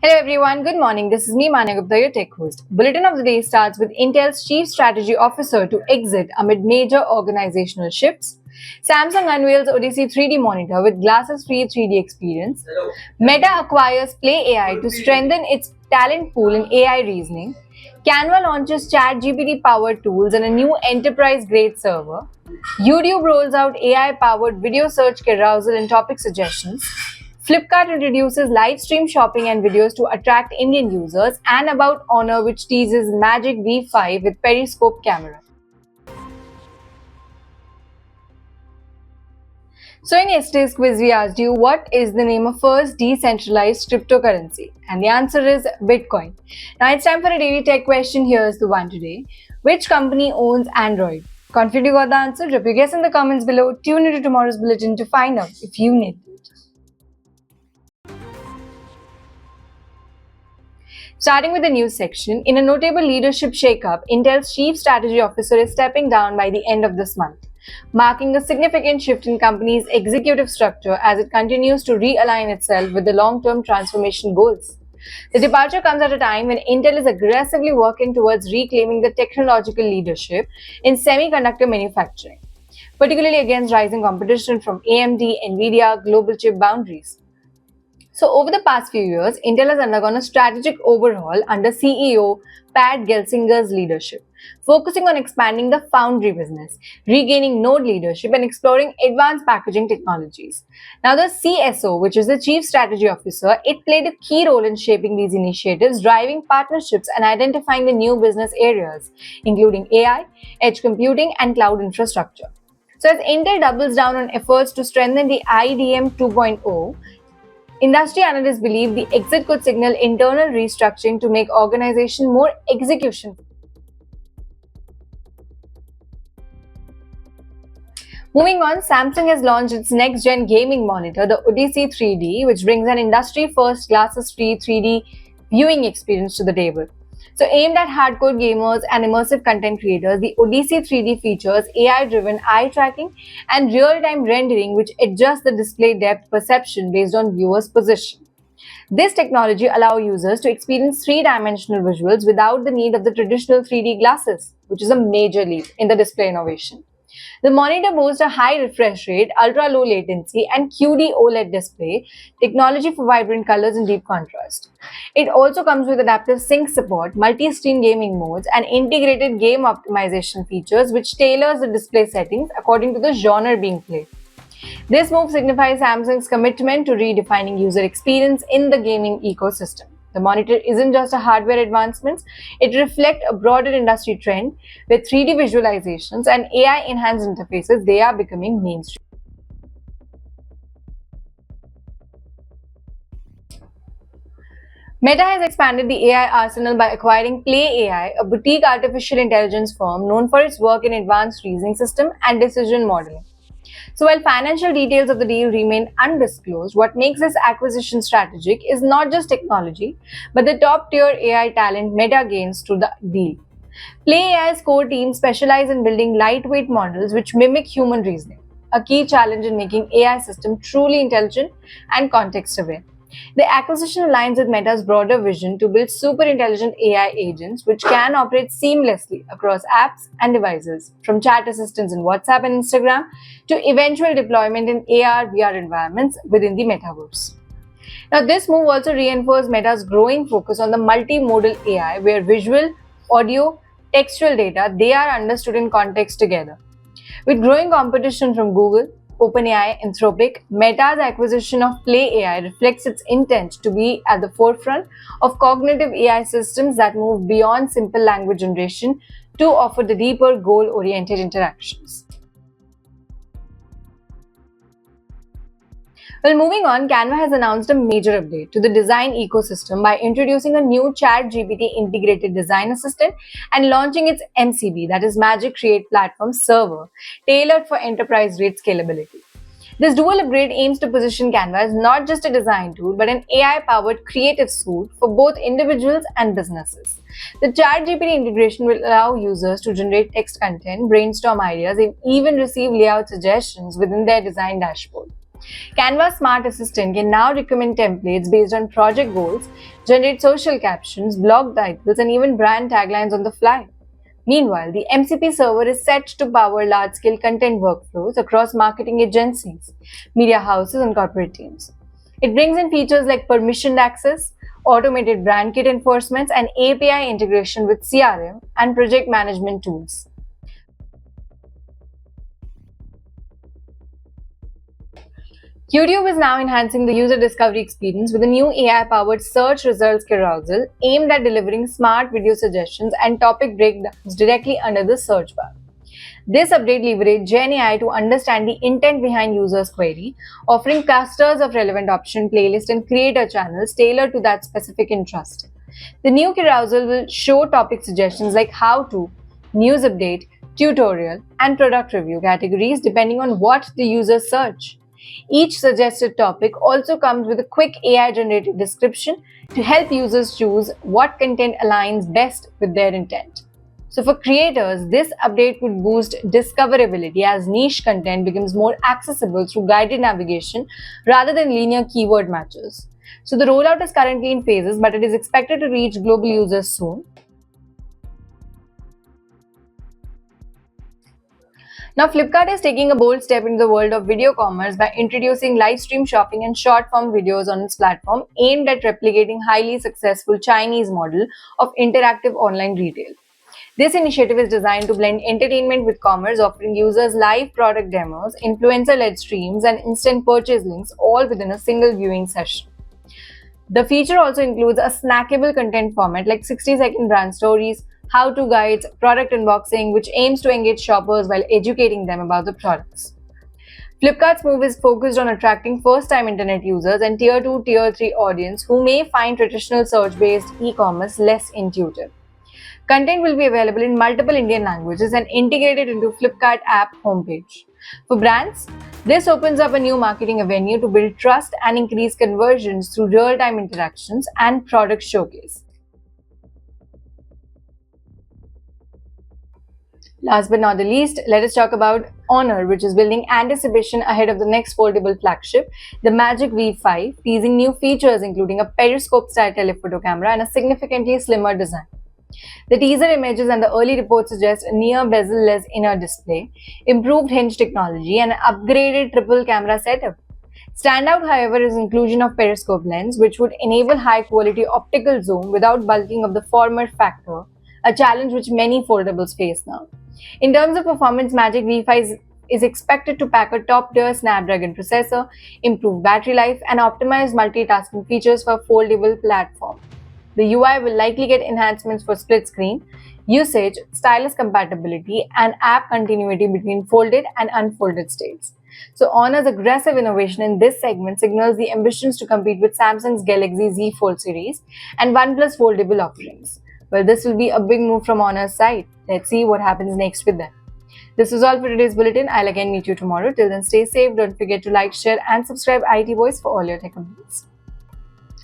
Hello everyone, good morning. This is me, Manya Gupta, your tech host. Bulletin of the day starts with Intel's Chief Strategy Officer to exit amid major organizational shifts. Samsung unveils Odyssey 3D monitor with glasses-free 3D experience. Meta acquires Play AI to strengthen its talent pool in AI reasoning. Canva launches ChatGPT-powered tools and a new enterprise-grade server. YouTube rolls out AI-powered video search carousel and topic suggestions. Flipkart introduces live stream shopping and videos to attract Indian users, and about Honor, which teases Magic V5 with periscope camera. So in yesterday's quiz, we asked you what is the name of first decentralized cryptocurrency, and the answer is Bitcoin. Now it's time for a daily tech question. Here's the one today: which company owns Android? Confident you got the answer? Drop your guess in the comments below. Tune into tomorrow's bulletin to find out if you need it. Starting with the news section, in a notable leadership shakeup, Intel's chief strategy officer is stepping down by the end of this month, marking a significant shift in company's executive structure as it continues to realign itself with the long-term transformation goals. The departure comes at a time when Intel is aggressively working towards reclaiming the technological leadership in semiconductor manufacturing, particularly against rising competition from AMD, Nvidia, global chip boundaries. So, over the past few years, Intel has undergone a strategic overhaul under CEO Pat Gelsinger's leadership, focusing on expanding the foundry business, regaining node leadership, and exploring advanced packaging technologies. Now, the CSO, which is the Chief Strategy Officer, it played a key role in shaping these initiatives, driving partnerships, and identifying the new business areas, including AI, edge computing, and cloud infrastructure. So, as Intel doubles down on efforts to strengthen the IDM 2.0, industry analysts believe the exit could signal internal restructuring to make organization more execution. Moving on, Samsung has launched its next-gen gaming monitor, the Odyssey 3D, which brings an industry-first glasses-free 3D viewing experience to the table. So aimed at hardcore gamers and immersive content creators, the Odyssey 3D features AI-driven eye tracking and real-time rendering which adjusts the display depth perception based on viewers' position. This technology allows users to experience three-dimensional visuals without the need of the traditional 3D glasses, which is a major leap in the display innovation. The monitor boasts a high refresh rate, ultra-low latency, and QD OLED display, technology for vibrant colors and deep contrast. It also comes with adaptive sync support, multi-screen gaming modes, and integrated game optimization features which tailors the display settings according to the genre being played. This move signifies Samsung's commitment to redefining user experience in the gaming ecosystem. The monitor isn't just a hardware advancement, it reflects a broader industry trend with 3D visualizations and AI-enhanced interfaces. They are becoming mainstream. Meta has expanded the AI arsenal by acquiring Play AI, a boutique artificial intelligence firm known for its work in advanced reasoning system and decision modeling. So while financial details of the deal remain undisclosed, what makes this acquisition strategic is not just technology, but the top-tier AI talent Meta gains through the deal. Play AI's core team specialize in building lightweight models which mimic human reasoning, a key challenge in making AI systems truly intelligent and context-aware. The acquisition aligns with Meta's broader vision to build super intelligent AI agents which can operate seamlessly across apps and devices, from chat assistants in WhatsApp and Instagram to eventual deployment in AR/VR environments within the metaverse. Now, this move also reinforces Meta's growing focus on the multimodal AI, where visual, audio, textual data they are understood in context together. With growing competition from Google, OpenAI, Anthropic, Meta's acquisition of Play AI reflects its intent to be at the forefront of cognitive AI systems that move beyond simple language generation to offer the deeper goal-oriented interactions. Well, moving on, Canva has announced a major update to the design ecosystem by introducing a new ChatGPT integrated design assistant and launching its MCP, that is Magic Create Platform server, tailored for enterprise-grade scalability. This dual upgrade aims to position Canva as not just a design tool, but an AI-powered creative suite for both individuals and businesses. The ChatGPT integration will allow users to generate text content, brainstorm ideas, and even receive layout suggestions within their design dashboard. Canva Smart Assistant can now recommend templates based on project goals, generate social captions, blog titles, and even brand taglines on the fly. Meanwhile, the MCP server is set to power large-scale content workflows across marketing agencies, media houses, and corporate teams. It brings in features like permissioned access, automated brand kit enforcements, and API integration with CRM and project management tools. YouTube is now enhancing the user discovery experience with a new AI-powered search results carousel aimed at delivering smart video suggestions and topic breakdowns directly under the search bar. This update leverages GenAI to understand the intent behind users' query, offering clusters of relevant option playlists and creator channels tailored to that specific interest. The new carousel will show topic suggestions like how to, news update, tutorial, and product review categories depending on what the user search. Each suggested topic also comes with a quick AI-generated description to help users choose what content aligns best with their intent. So for creators, this update would boost discoverability as niche content becomes more accessible through guided navigation rather than linear keyword matches. So the rollout is currently in phases, but it is expected to reach global users soon. Now, Flipkart is taking a bold step into the world of video commerce by introducing live stream shopping and short form videos on its platform aimed at replicating highly successful Chinese model of interactive online retail. This initiative is designed to blend entertainment with commerce, offering users live product demos, influencer-led streams, and instant purchase links all within a single viewing session. The feature also includes a snackable content format like 60-second brand stories, how-to guides, product unboxing, which aims to engage shoppers while educating them about the products. Flipkart's move is focused on attracting first-time internet users and Tier 2, Tier 3 audience who may find traditional search-based e-commerce less intuitive. Content will be available in multiple Indian languages and integrated into Flipkart app homepage. For brands, this opens up a new marketing avenue to build trust and increase conversions through real-time interactions and product showcase. Last but not the least, let us talk about Honor, which is building anticipation ahead of the next foldable flagship, the Magic V5, teasing new features including a periscope-style telephoto camera and a significantly slimmer design. The teaser images and the early reports suggest a near bezel-less inner display, improved hinge technology, and an upgraded triple camera setup. Standout, however, is inclusion of periscope lens, which would enable high-quality optical zoom without bulking of the former factor, a challenge which many foldables face now. In terms of performance, Magic V5 is expected to pack a top-tier Snapdragon processor, improved battery life, and optimized multitasking features for a foldable platform. The UI will likely get enhancements for split screen, usage, stylus compatibility, and app continuity between folded and unfolded states. So Honor's aggressive innovation in this segment signals the ambitions to compete with Samsung's Galaxy Z Fold series and OnePlus foldable offerings. Well, this will be a big move from Honor's side. Let's see what happens next with them. This was all for today's bulletin. I'll again meet you tomorrow. Till then, stay safe. Don't forget to like, share, and subscribe IT Voice for all your tech updates.